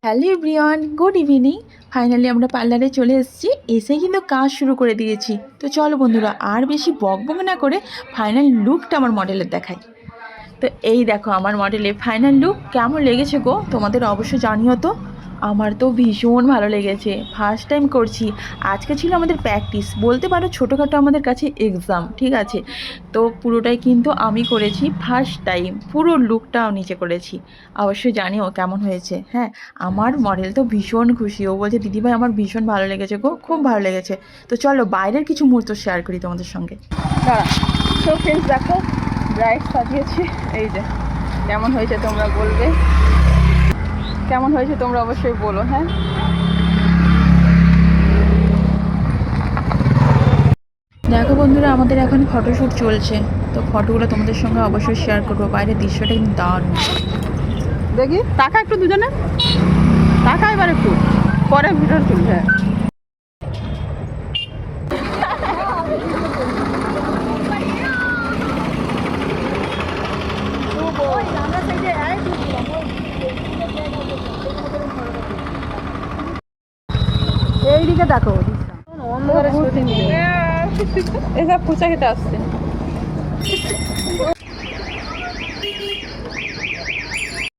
Hello everyone, good evening. Finally আমরা পার্লারে চলে এসেছি, এসে কিন্তু কাজ শুরু করে দিয়েছি। তো চলো বন্ধুরা, আর বেশি বকবক না করে ফাইনাল লুকটা আমার মডেলের দেখাই। তো এই দেখো আমার মডেলের ফাইনাল লুক কেমন লেগেছে গো, তোমাদের অবশ্যই জানিও তো। আমার তো ভীষণ ভালো লেগেছে, ফার্স্ট টাইম করছি। আজকে ছিল আমাদের প্র্যাকটিস, বলতে পারো ছোটোখাটো আমাদের কাছে এক্সাম, ঠিক আছে। তো পুরোটাই কিন্তু আমি করেছি ফার্স্ট টাইম, পুরো লুকটাও নিচে করেছি। অবশ্যই জানিও কেমন হয়েছে। হ্যাঁ, আমার মডেল তো ভীষণ খুশি, ও বলছে দিদিভাই আমার ভীষণ ভালো লেগেছে গো, খুব ভালো লেগেছে। তো চলো বাইরের কিছু মুহূর্ত শেয়ার করি তোমাদের সঙ্গে। দাঁড়া, তো ফ্রেন্ডস দেখো ব্রাইট সাজিয়েছি, এই যে কেমন হয়েছে তোমরা বলবে, কেমন হয়েছে তোমরা অবশ্যই বলো। হ্যাঁ, দেখো বন্ধুরা, আমাদের এখন ফটোশ্যুট চলছে, তো ফটোগুলো তোমাদের সঙ্গে অবশ্যই শেয়ার করবো। বাইরের দৃশ্যটা কিন্তু দারুণ। দেখি টাকা একটু দুজনে টাকা, এবার একটু পরে ভিডিও তুলবে। এইদিকে দেখো, অন্ধকারে এসব পোচা খেতে আসছে।